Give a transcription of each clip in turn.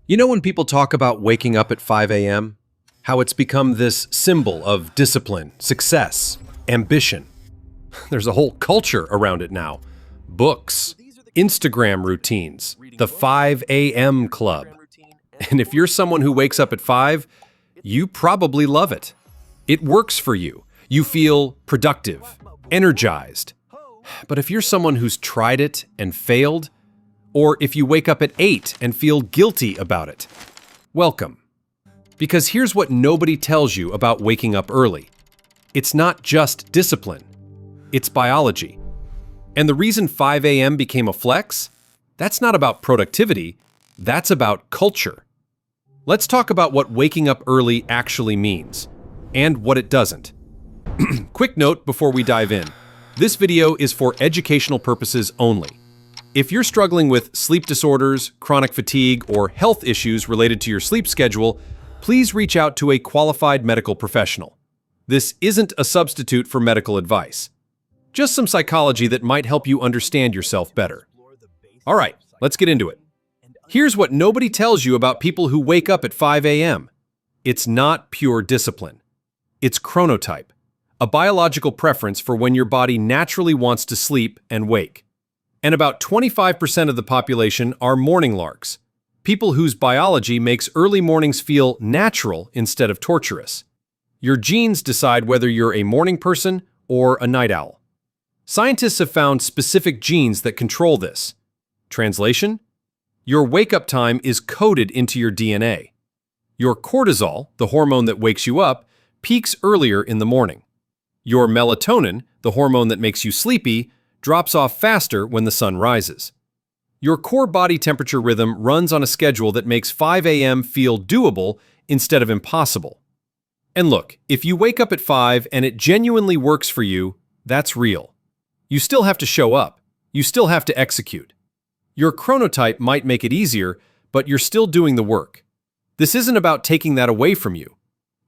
You know when people talk about waking up at 5 a.m.? How it's become this symbol of discipline, success, ambition. There's a whole culture around it now. Books, Instagram routines, the 5 a.m. club. And if you're someone who wakes up at 5, you probably love it. It works for you. You feel productive, energized. But if you're someone who's tried it and failed, or if you wake up at 8 and feel guilty about it, welcome. Because here's what nobody tells you about waking up early. It's not just discipline. It's biology. And the reason 5 a.m. became a flex? That's not about productivity. That's about culture. Let's talk about what waking up early actually means, and what it doesn't. Quick note before we dive in. This video is for educational purposes only. If you're struggling with sleep disorders, chronic fatigue, or health issues related to your sleep schedule, please reach out to a qualified medical professional. This isn't a substitute for medical advice. Just some psychology that might help you understand yourself better. All right, let's get into it. Here's what nobody tells you about people who wake up at 5 a.m. It's not pure discipline. It's chronotype, a biological preference for when your body naturally wants to sleep and wake. And about 25% of the population are morning larks, people whose biology makes early mornings feel natural instead of torturous. Your genes decide whether you're a morning person or a night owl. Scientists have found specific genes that control this. Translation? Your wake-up time is coded into your DNA. Your cortisol, the hormone that wakes you up, peaks earlier in the morning. Your melatonin, the hormone that makes you sleepy, drops off faster when the sun rises. Your core body temperature rhythm runs on a schedule that makes 5 a.m. feel doable instead of impossible. And look, if you wake up at 5 and it genuinely works for you, that's real. You still have to show up. You still have to execute. Your chronotype might make it easier, but you're still doing the work. This isn't about taking that away from you.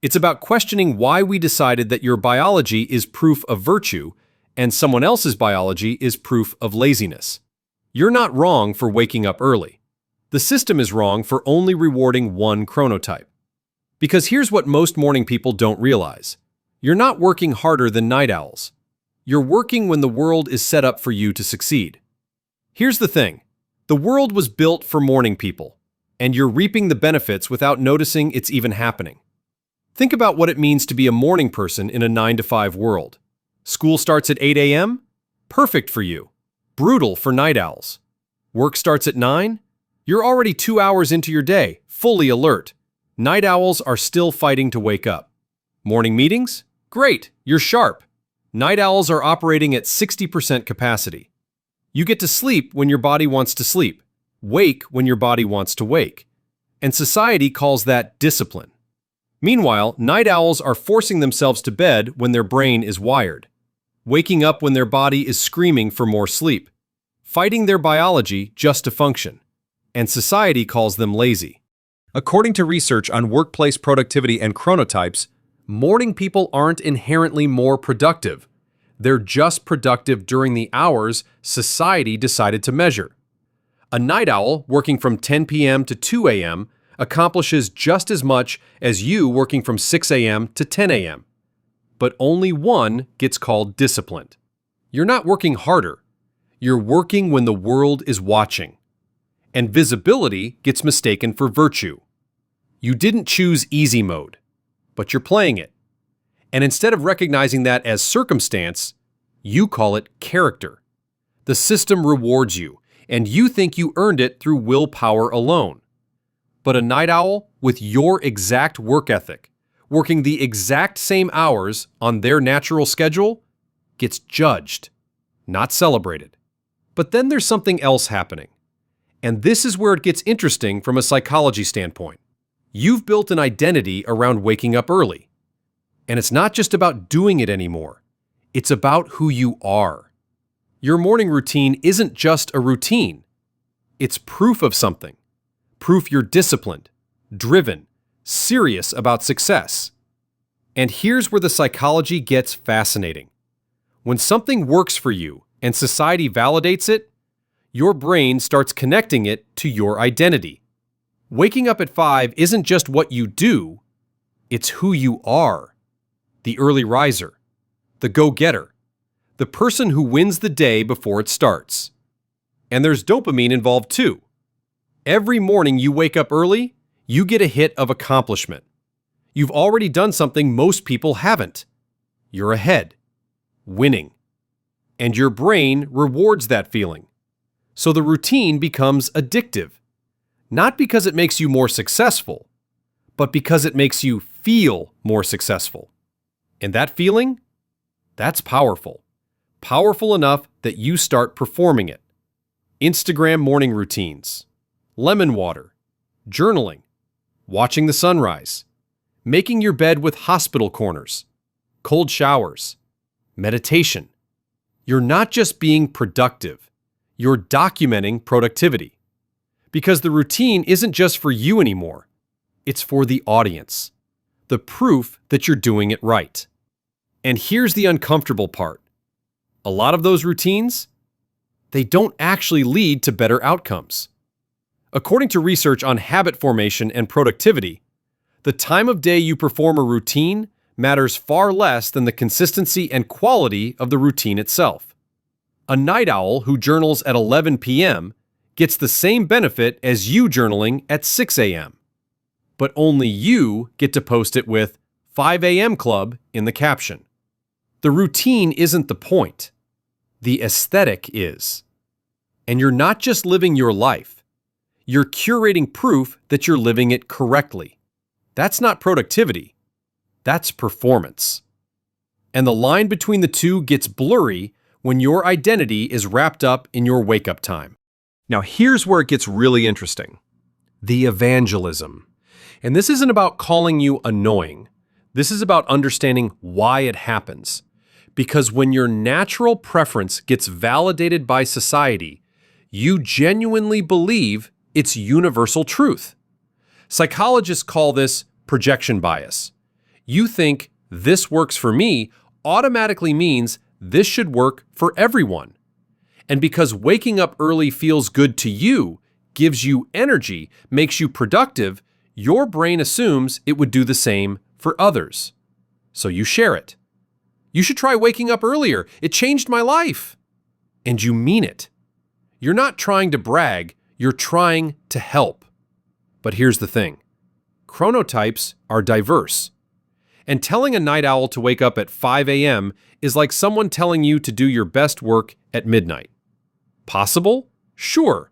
It's about questioning why we decided that your biology is proof of virtue and someone else's biology is proof of laziness. You're not wrong for waking up early. The system is wrong for only rewarding one chronotype. Because here's what most morning people don't realize. You're not working harder than night owls. You're working when the world is set up for you to succeed. Here's the thing. The world was built for morning people, and you're reaping the benefits without noticing it's even happening. Think about what it means to be a morning person in a 9-to-5 world. School starts at 8 a.m.? Perfect for you. Brutal for night owls. Work starts at 9? You're already 2 hours into your day, fully alert. Night owls are still fighting to wake up. Morning meetings? Great, you're sharp. Night owls are operating at 60% capacity. You get to sleep when your body wants to sleep, wake when your body wants to wake. And society calls that discipline. Meanwhile, night owls are forcing themselves to bed when their brain is wired, waking up when their body is screaming for more sleep, fighting their biology just to function, and society calls them lazy. According to research on workplace productivity and chronotypes, morning people aren't inherently more productive. They're just productive during the hours society decided to measure. A night owl working from 10 p.m. to 2 a.m. accomplishes just as much as you working from 6 a.m. to 10 a.m. But only one gets called disciplined. You're not working harder. You're working when the world is watching. And visibility gets mistaken for virtue. You didn't choose easy mode, but you're playing it. And instead of recognizing that as circumstance, you call it character. The system rewards you, and you think you earned it through willpower alone. But a night owl with your exact work ethic, working the exact same hours on their natural schedule, gets judged, not celebrated. But then there's something else happening. And this is where it gets interesting from a psychology standpoint. You've built an identity around waking up early. And it's not just about doing it anymore. It's about who you are. Your morning routine isn't just a routine. It's proof of something. Proof you're disciplined, driven, serious about success. And here's where the psychology gets fascinating. When something works for you and society validates it, your brain starts connecting it to your identity. Waking up at 5 isn't just what you do, it's who you are. The early riser, the go-getter, the person who wins the day before it starts. And there's dopamine involved too. Every morning you wake up early, you get a hit of accomplishment. You've already done something most people haven't. You're ahead, winning. And your brain rewards that feeling. So the routine becomes addictive. Not because it makes you more successful, but because it makes you feel more successful. And that feeling? That's powerful. Powerful enough that you start performing it. Instagram morning routines, lemon water, journaling, watching the sunrise, making your bed with hospital corners, cold showers, meditation. You're not just being productive, you're documenting productivity. Because the routine isn't just for you anymore, it's for the audience. The proof that you're doing it right. And here's the uncomfortable part. A lot of those routines, they don't actually lead to better outcomes. According to research on habit formation and productivity, the time of day you perform a routine matters far less than the consistency and quality of the routine itself. A night owl who journals at 11 p.m. gets the same benefit as you journaling at 6 a.m. But only you get to post it with 5 a.m. club in the caption. The routine isn't the point. The aesthetic is. And you're not just living your life. You're curating proof that you're living it correctly. That's not productivity. That's performance. And the line between the two gets blurry when your identity is wrapped up in your wake-up time. Now here's where it gets really interesting. The evangelism. And this isn't about calling you annoying. This is about understanding why it happens. Because when your natural preference gets validated by society, you genuinely believe it's universal truth. Psychologists call this projection bias. You think this works for me automatically means this should work for everyone. And because waking up early feels good to you, gives you energy, makes you productive, your brain assumes it would do the same for others. So you share it. You should try waking up earlier. It changed my life. And you mean it. You're not trying to brag, you're trying to help. But here's the thing. Chronotypes are diverse. And telling a night owl to wake up at 5 a.m. is like someone telling you to do your best work at midnight. Possible? Sure.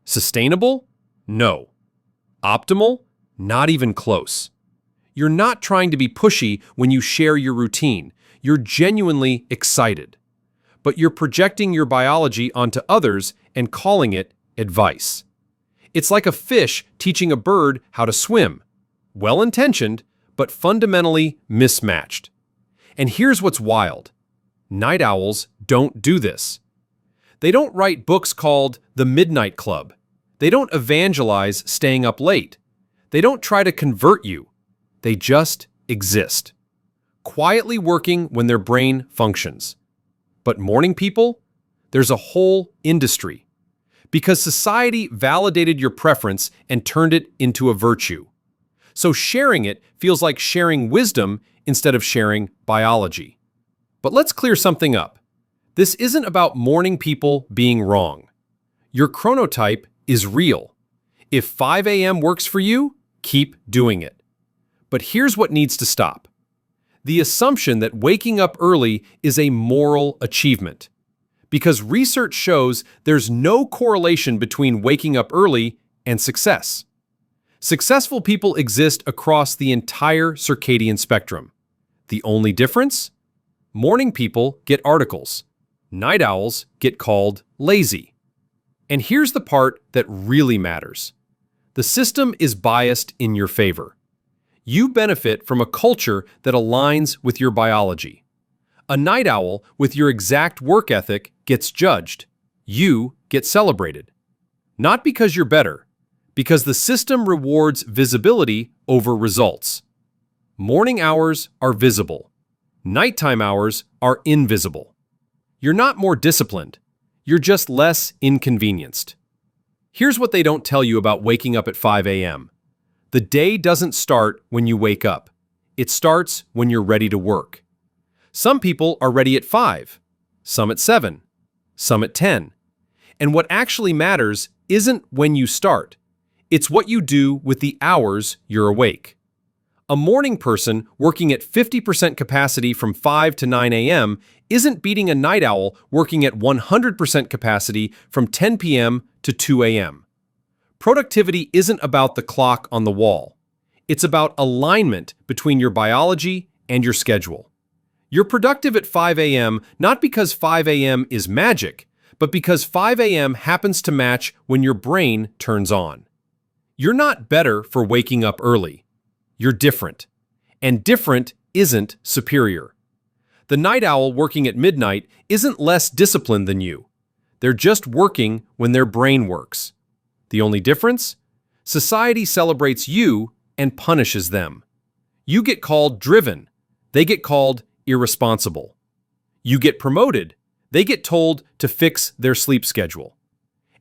Sustainable? No. Optimal? Not even close. You're not trying to be pushy when you share your routine. You're genuinely excited. But you're projecting your biology onto others and calling it advice. It's like a fish teaching a bird how to swim. Well-intentioned, but fundamentally mismatched. And here's what's wild. Night owls don't do this. They don't write books called The Midnight Club. They don't evangelize staying up late. They don't try to convert you. They just exist. Quietly working when their brain functions. But morning people? There's a whole industry. Because society validated your preference and turned it into a virtue. So sharing it feels like sharing wisdom instead of sharing biology. But let's clear something up. This isn't about morning people being wrong. Your chronotype is real. If 5 a.m. works for you, keep doing it. But here's what needs to stop. The assumption that waking up early is a moral achievement. Because research shows there's no correlation between waking up early and success. Successful people exist across the entire circadian spectrum. The only difference? Morning people get articles. Night owls get called lazy. And here's the part that really matters. The system is biased in your favor. You benefit from a culture that aligns with your biology. A night owl with your exact work ethic gets judged. You get celebrated. Not because you're better, because the system rewards visibility over results. Morning hours are visible. Nighttime hours are invisible. You're not more disciplined. You're just less inconvenienced. Here's what they don't tell you about waking up at 5 a.m. The day doesn't start when you wake up. It starts when you're ready to work. Some people are ready at 5, some at 7, some at 10. And what actually matters isn't when you start. It's what you do with the hours you're awake. A morning person working at 50% capacity from 5 to 9 a.m. isn't beating a night owl working at 100% capacity from 10 p.m. to 2 a.m. Productivity isn't about the clock on the wall. It's about alignment between your biology and your schedule. You're productive at 5 a.m. not because 5 a.m. is magic, but because 5 a.m. happens to match when your brain turns on. You're not better for waking up early. You're different. And different isn't superior. The night owl working at midnight isn't less disciplined than you. They're just working when their brain works. The only difference? Society celebrates you and punishes them. You get called driven. They get called irresponsible. You get promoted. They get told to fix their sleep schedule.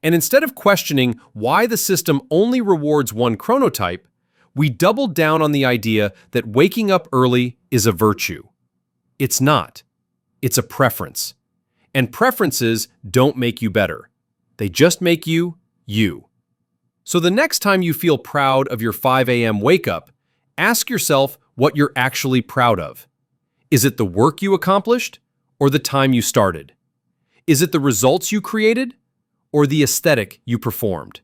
And instead of questioning why the system only rewards one chronotype, we doubled down on the idea that waking up early is a virtue. It's not. It's a preference. And preferences don't make you better. They just make you, you. So the next time you feel proud of your 5 a.m. wake-up, ask yourself what you're actually proud of. Is it the work you accomplished or the time you started? Is it the results you created or the aesthetic you performed?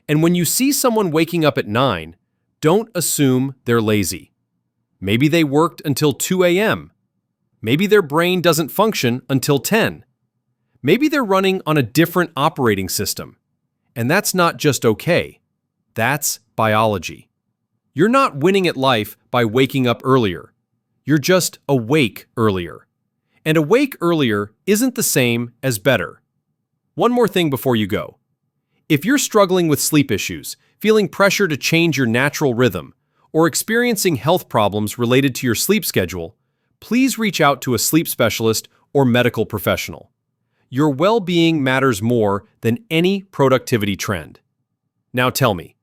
And when you see someone waking up at 9, don't assume they're lazy. Maybe they worked until 2 a.m. Maybe their brain doesn't function until 10. Maybe they're running on a different operating system. And that's not just okay. That's biology. You're not winning at life by waking up earlier. You're just awake earlier. And awake earlier isn't the same as better. One more thing before you go. If you're struggling with sleep issues, feeling pressure to change your natural rhythm, or experiencing health problems related to your sleep schedule, please reach out to a sleep specialist or medical professional. Your well-being matters more than any productivity trend. Now tell me,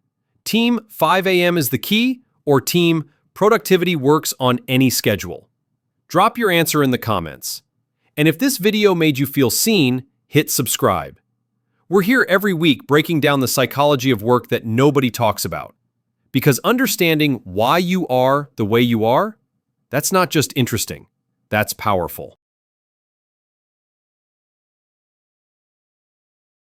Team 5 a.m. is the key, or Team Productivity works on any schedule? Drop your answer in the comments. And if this video made you feel seen, hit subscribe. We're here every week breaking down the psychology of work that nobody talks about. Because understanding why you are the way you are, that's not just interesting, that's powerful.